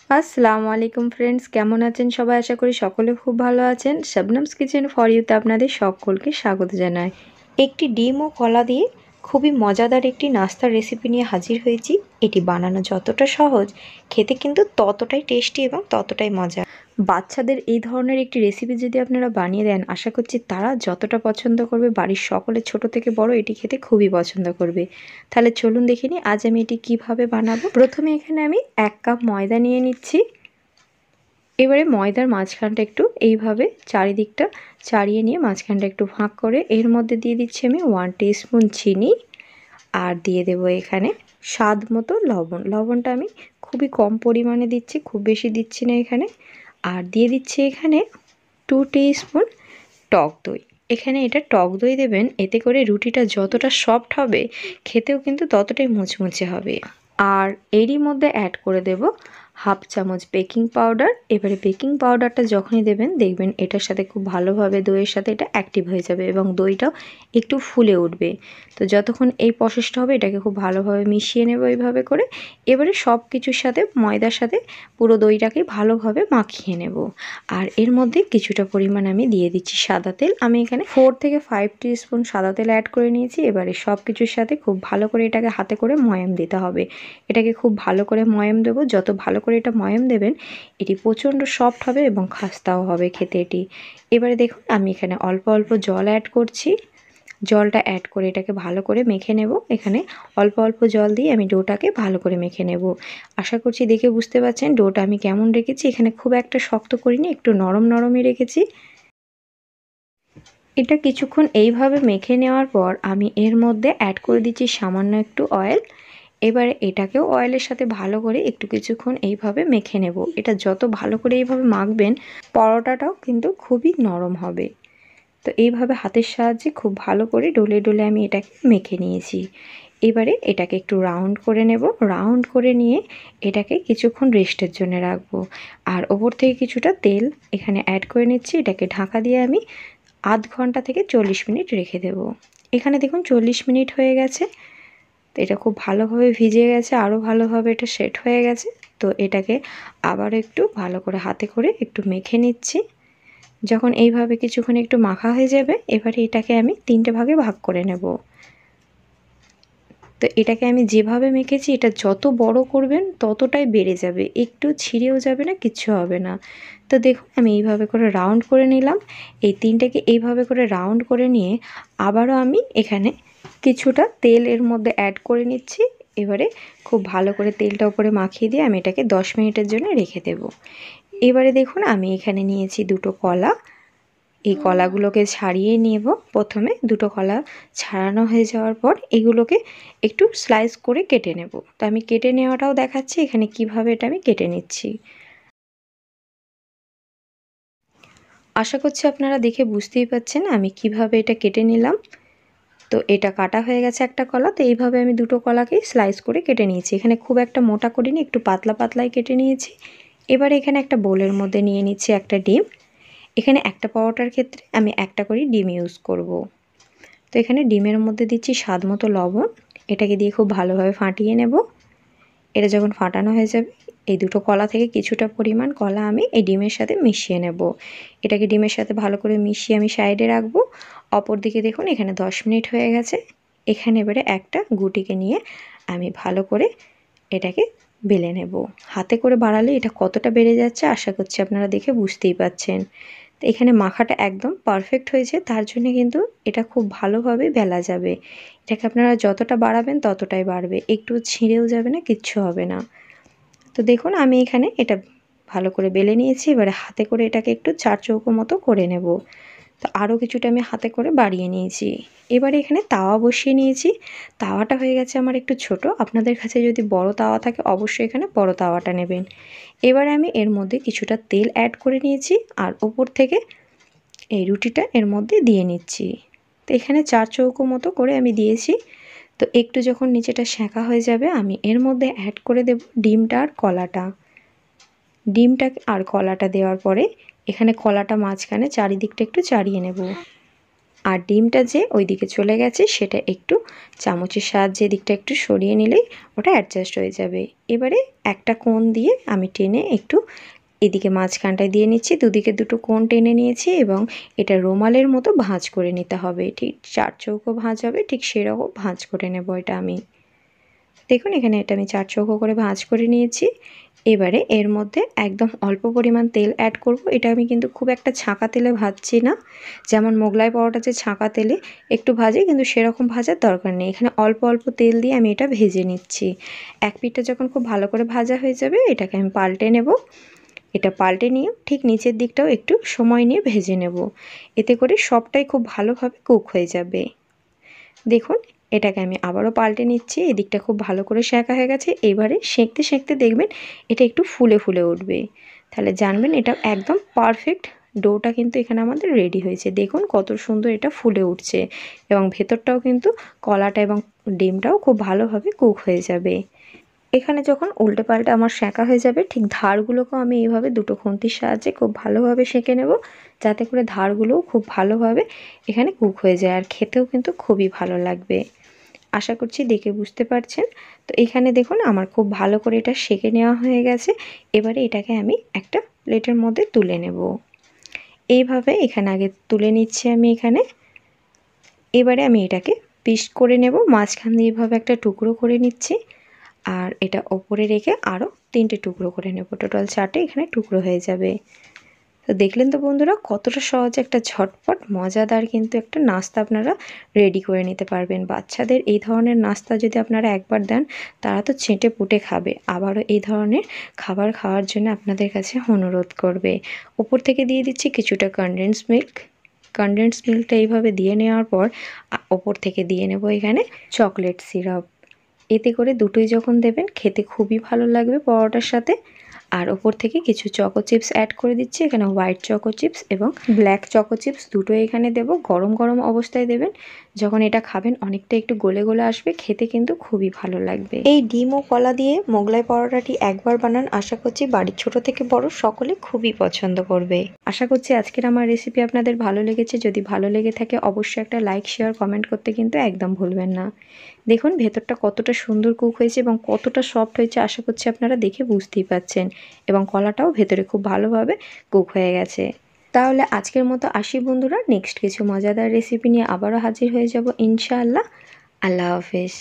আসসালামু আলাইকুম ফ্রেন্ডস, কেমন আছেন সবাই? আশা করি সকলে খুব ভালো আছেন। শবনমস কিচেন ফর ইউতে আপনাদের সকলকে স্বাগত জানাই। একটি ডিম ও কলা দিয়ে খুবই মজাদার একটি নাস্তার রেসিপি নিয়ে হাজির হয়েছি। এটি বানানো যতটা সহজ, খেতে কিন্তু ততটাই টেস্টি এবং ততটাই মজা। বাচ্চাদের এই ধরনের একটি রেসিপি যদি আপনারা বানিয়ে দেন, আশা করছি তারা যতটা পছন্দ করবে, বাড়ির সকলে ছোট থেকে বড় এটি খেতে খুবই পছন্দ করবে। তাহলে চলুন দেখে নিই আজ আমি এটি কিভাবে বানাবো। প্রথমে এখানে আমি 1 কাপ ময়দা নিয়ে নিচ্ছি। এবারে ময়দার মাঝখানটা একটু এইভাবে চারিদিকটা ছাড়িয়ে নিয়ে মাঝখানটা একটু ফাঁক করে এর মধ্যে দিয়ে দিচ্ছি আমি 1 টিস্পুন চিনি, আর দিয়ে দেবো এখানে স্বাদ মতো লবণ। লবণটা আমি খুবই কম পরিমাণে দিচ্ছি, খুব বেশি দিচ্ছি না এখানে। আর দিয়ে দিচ্ছি এখানে 2 টিস্পুন টক দই। এখানে এটা টক দই দেবেন, এতে করে রুটিটা যতটা সফট হবে খেতেও কিন্তু ততটাই মুচমুচে হবে। আর এরই মধ্যে অ্যাড করে দেব 1/2 চামচ বেকিং পাউডার। এবারে বেকিং পাউডারটা যখনই দেবেন দেখবেন এটার সাথে খুব ভালোভাবে দইয়ের সাথে এটা অ্যাক্টিভ হয়ে যাবে এবং দইটাও একটু ফুলে উঠবে। তো যতক্ষণ এই প্রসেসটা হবে এটাকে খুব ভালোভাবে মিশিয়ে নেব এইভাবে করে। এবারে সব কিছুর সাথে ময়দার সাথে পুরো দইটাকে ভালোভাবে মাখিয়ে নেব। আর এর মধ্যে কিছুটা পরিমাণ আমি দিয়ে দিচ্ছি সাদা তেল। আমি এখানে 4 থেকে 5 টিস্পুন সাদা তেল অ্যাড করে নিয়েছি। এবারে সব কিছুর সাথে খুব ভালো করে এটাকে হাতে করে ময়াম দিতে হবে। এটাকে খুব ভালো করে ময়াম দেবো। যত ভালো করে এটা ময়াম দেবেন এটি প্রচণ্ড সফট হবে এবং খাস্তাও হবে খেতে এটি। এবারে দেখুন আমি এখানে অল্প অল্প জল অ্যাড করছি। জলটা অ্যাড করে এটাকে ভালো করে মেখে নেব। এখানে অল্প অল্প জল দিয়ে আমি ডোটাকে ভালো করে মেখে নেব। আশা করছি দেখে বুঝতে পারছেন ডোটা আমি কেমন রেখেছি। এখানে খুব একটা শক্ত করিনি, একটু নরম নরমই রেখেছি। এটা কিছুক্ষণ এইভাবে মেখে নেওয়ার পর আমি এর মধ্যে অ্যাড করে দিচ্ছি সামান্য একটু অয়েল। এবারে এটাকেও অয়েলের সাথে ভালো করে একটু কিছুক্ষণ এইভাবে মেখে নেব। এটা যত ভালো করে এইভাবে মাখবেন পরোটাটাও কিন্তু খুবই নরম হবে। তো এইভাবে হাতের সাহায্যে খুব ভালো করে ডলে ডলে আমি এটাকে মেখে নিয়েছি। এবারে এটাকে একটু রাউন্ড করে নেব। রাউন্ড করে নিয়ে এটাকে কিছুক্ষণ রেস্টের জন্য রাখবো। আর ওপর থেকে কিছুটা তেল এখানে অ্যাড করে নিচ্ছি। এটাকে ঢাকা দিয়ে আমি আধ ঘন্টা থেকে 40 মিনিট রেখে দেব। এখানে দেখুন 40 মিনিট হয়ে গেছে। তো এটা খুব ভালোভাবে ভিজে গেছে, আরও ভালোভাবে এটা সেট হয়ে গেছে। তো এটাকে আবার একটু ভালো করে হাতে করে একটু মেখে নিচ্ছি। যখন এইভাবে কিছুক্ষণ একটু মাখা হয়ে যাবে এবারে এটাকে আমি 3টে ভাগে ভাগ করে নেব। তো এটাকে আমি যেভাবে মেখেছি এটা যত বড় করবেন ততটাই বেড়ে যাবে, একটু ছিঁড়েও যাবে না, কিচ্ছু হবে না। তো দেখুন আমি এইভাবে করে রাউন্ড করে নিলাম। এই 3টেকে এইভাবে করে রাউন্ড করে নিয়ে আবারও আমি এখানে কিছুটা তেল এর মধ্যে অ্যাড করে নিচ্ছি। এবারে খুব ভালো করে তেলটা উপরে মাখিয়ে দিয়ে আমি এটাকে 10 মিনিটের জন্য রেখে দেব। এবারে দেখুন আমি এখানে নিয়েছি 2টো কলা। এই কলাগুলোকে ছাড়িয়ে নেব। প্রথমে 2টো কলা ছাড়ানো হয়ে যাওয়ার পর এগুলোকে একটু স্লাইস করে কেটে নেব। তো আমি কেটে নেওয়াটাও দেখাচ্ছি এখানে কিভাবে এটা আমি কেটে নিচ্ছি। আশা করছি আপনারা দেখে বুঝতেই পাচ্ছেন আমি কিভাবে এটা কেটে নিলাম। তো এটা কাটা হয়ে গেছে একটা কলা। তো এইভাবে আমি 2টো কলাকেই স্লাইস করে কেটে নিয়েছি। এখানে খুব একটা মোটা করিনি, একটু পাতলা পাতলাই কেটে নিয়েছি। এবারে এখানে একটা বোলের মধ্যে নিয়ে নিচ্ছি একটা ডিম। এখানে একটা পরোটার ক্ষেত্রে আমি একটা করে ডিম ইউজ করব। তো এখানে ডিমের মধ্যে দিচ্ছি স্বাদ মতো লবণ। এটাকে দিয়ে খুব ভালোভাবে ফাটিয়ে নেব। এটা যখন ফাটানো হয়ে যাবে এই 2টো কলা থেকে কিছুটা পরিমাণ কলা আমি এই ডিমের সাথে মিশিয়ে নেব। এটাকে ডিমের সাথে ভালো করে মিশিয়ে আমি সাইডে রাখবো। অপর দিকে দেখুন এখানে 10 মিনিট হয়ে গেছে। এখানে এবারে একটা গুটিকে নিয়ে আমি ভালো করে এটাকে বেলে নেব। হাতে করে বাড়ালে এটা কতটা বেড়ে যাচ্ছে আশা করছি আপনারা দেখে বুঝতেই পাচ্ছেন। তো এখানে মাখাটা একদম পারফেক্ট হয়েছে, তার জন্য কিন্তু এটা খুব ভালোভাবে বেলা যাবে। এটাকে আপনারা যতটা বাড়াবেন ততটাই বাড়বে, একটু ছিঁড়েও যাবে না, কিচ্ছু হবে না। তো দেখুন আমি এখানে এটা ভালো করে বেলে নিয়েছি। এবারে হাতে করে এটাকে একটু 4 চৌকো মতো করে নেব। তো আরও কিছুটা আমি হাতে করে বাড়িয়ে নিয়েছি। এবারে এখানে তাওয়া বসিয়ে নিয়েছি। তাওয়াটা হয়ে গেছে আমার একটু ছোট, আপনাদের কাছে যদি বড় তাওয়া থাকে অবশ্যই এখানে বড় তাওয়াটা নেবেন। এবারে আমি এর মধ্যে কিছুটা তেল অ্যাড করে নিয়েছি আর ওপর থেকে এই রুটিটা এর মধ্যে দিয়ে নিচ্ছি। তো এখানে 4 চৌকো মতো করে আমি দিয়েছি। তো একটু যখন নিচেটা সেঁকা হয়ে যাবে আমি এর মধ্যে অ্যাড করে দেব ডিমটা আর কলাটা। ডিমটা আর কলাটা দেওয়ার পরে এখানে কলাটা মাঝখানে চারিদিকটা একটু চাড়িয়ে নেব। আর ডিমটা যে ওইদিকে চলে গেছে সেটা একটু চামচের সাহায্যে দিকটা একটু সরিয়ে নিলেই ওটা অ্যাডজাস্ট হয়ে যাবে। এবারে একটা কোণ দিয়ে আমি টেনে একটু এদিকে মাঝখানটায় দিয়ে নিচ্ছি, দুদিকে দুটো কোণ টেনে নিয়েছি এবং এটা রুমালের মতো ভাঁজ করে নিতে হবে। ঠিক 4 চৌকো ভাঁজ হবে, ঠিক সেরকম ভাঁজ করে নেব এটা আমি। দেখুন এখানে এটা আমি 4 চৌকো করে ভাঁজ করে নিয়েছি। এবারে এর মধ্যে একদম অল্প পরিমাণ তেল অ্যাড করব। এটা আমি কিন্তু খুব একটা ছাঁকা তেলে ভাজছি না, যেমন মোগলাই পরোটা যে ছাঁকা তেলে একটু ভাজি, কিন্তু সেরকম ভাজার দরকার নেই। এখানে অল্প অল্প তেল দিয়ে আমি এটা ভেজে নিচ্ছি। এক পিঠটা যখন খুব ভালো করে ভাজা হয়ে যাবে এটাকে আমি পাল্টে নেব। এটা পাল্টে নিয়ে ঠিক নিচের দিকটাও একটু সময় নিয়ে ভেজে নেব, এতে করে সবটাই খুব ভালোভাবে কুক হয়ে যাবে। দেখুন এটাকে আমি আবারও পাল্টে নিচ্ছি, এদিকটা খুব ভালো করে সেঁকা হয়ে গেছে। এবারে সেঁকতে সেঁকতে দেখবেন এটা একটু ফুলে ফুলে উঠবে, তাহলে জানবেন এটা একদম পারফেক্ট ডোটা কিন্তু এখানে আমাদের রেডি হয়েছে। দেখুন কত সুন্দর এটা ফুলে উঠছে এবং ভেতরটাও কিন্তু কলাটা এবং ডিমটাও খুব ভালোভাবে কুক হয়ে যাবে। এখানে যখন উল্টে পাল্টে আমার সেঁকা হয়ে যাবে, ঠিক ধারগুলোকেও আমি এইভাবে দুটো খুন্তির সাহায্যে খুব ভালোভাবে সেঁকে নেব, যাতে করে ধারগুলোও খুব ভালোভাবে এখানে কুক হয়ে যায় আর খেতেও কিন্তু খুবই ভালো লাগবে। আশা করছি দেখে বুঝতে পারছেন। তো এখানে দেখুন আমার খুব ভালো করে এটা সেঁকে নেওয়া হয়ে গেছে। এবারে এটাকে আমি একটা প্লেটের মধ্যে তুলে নেব। এইভাবে এখানে আগে তুলে নিচ্ছি আমি এখানে। এবারে আমি এটাকে পিস করে নেব, মাঝখান দিয়ে এভাবে একটা টুকরো করে নিচ্ছি আর এটা ওপরে রেখে আরও 3টে টুকরো করে নেব। টোটাল 4টে এখানে টুকরো হয়ে যাবে। তো দেখলেন তো বন্ধুরা কতটা সহজে একটা ঝটপট মজাদার কিন্তু একটা নাস্তা আপনারা রেডি করে নিতে পারবেন। বাচ্চাদের এই ধরনের নাস্তা যদি আপনারা একবার দেন তারা তো চেটে পুটে খাবে, আবারও এই ধরনের খাবার খাওয়ার জন্য আপনাদের কাছে অনুরোধ করবে। ওপর থেকে দিয়ে দিচ্ছি কিছুটা কনডেন্স মিল্ক। কনডেন্স মিল্কটা এইভাবে দিয়ে নেওয়ার পর ওপর থেকে দিয়ে নেব এখানে চকলেট সিরাপ। এতে করে দুটোই যখন দেবেন খেতে খুবই ভালো লাগবে পরোটার সাথে। আর ওপর থেকে কিছু চকো চিপস অ্যাড করে দিচ্ছি, এখানে হোয়াইট চকো চিপস এবং ব্ল্যাক চকো চিপস দুটোই এখানে দেব। গরম গরম অবস্থায় দেবেন, যখন এটা খাবেন অনেকটা একটু গলে গলে আসবে, খেতে কিন্তু খুবই ভালো লাগবে। এই ডিম ও কলা দিয়ে মোগলাই পরোটাটি একবার বানান, আশা করছি বাড়ির ছোট থেকে বড় সকলে খুবই পছন্দ করবে। আশা করছি আজকের আমার রেসিপি আপনাদের ভালো লেগেছে। যদি ভালো লেগে থাকে অবশ্যই একটা লাইক শেয়ার কমেন্ট করতে কিন্তু একদম ভুলবেন না। দেখুন ভেতরটা কতটা সুন্দর কুক হয়েছে এবং কতটা সফট হয়েছে, আশা করছি আপনারা দেখে বুঝতেই পাচ্ছেন। এবং কলাটাও ভেতরে খুব ভালোভাবে কুক হয়ে গেছে। তাহলে আজকের মতো আসি বন্ধুরা, নেক্সট কিছু মজাদার রেসিপি নিয়ে আবারও হাজির হয়ে যাব ইনশাআল্লাহ। আল্লাহ হাফেজ।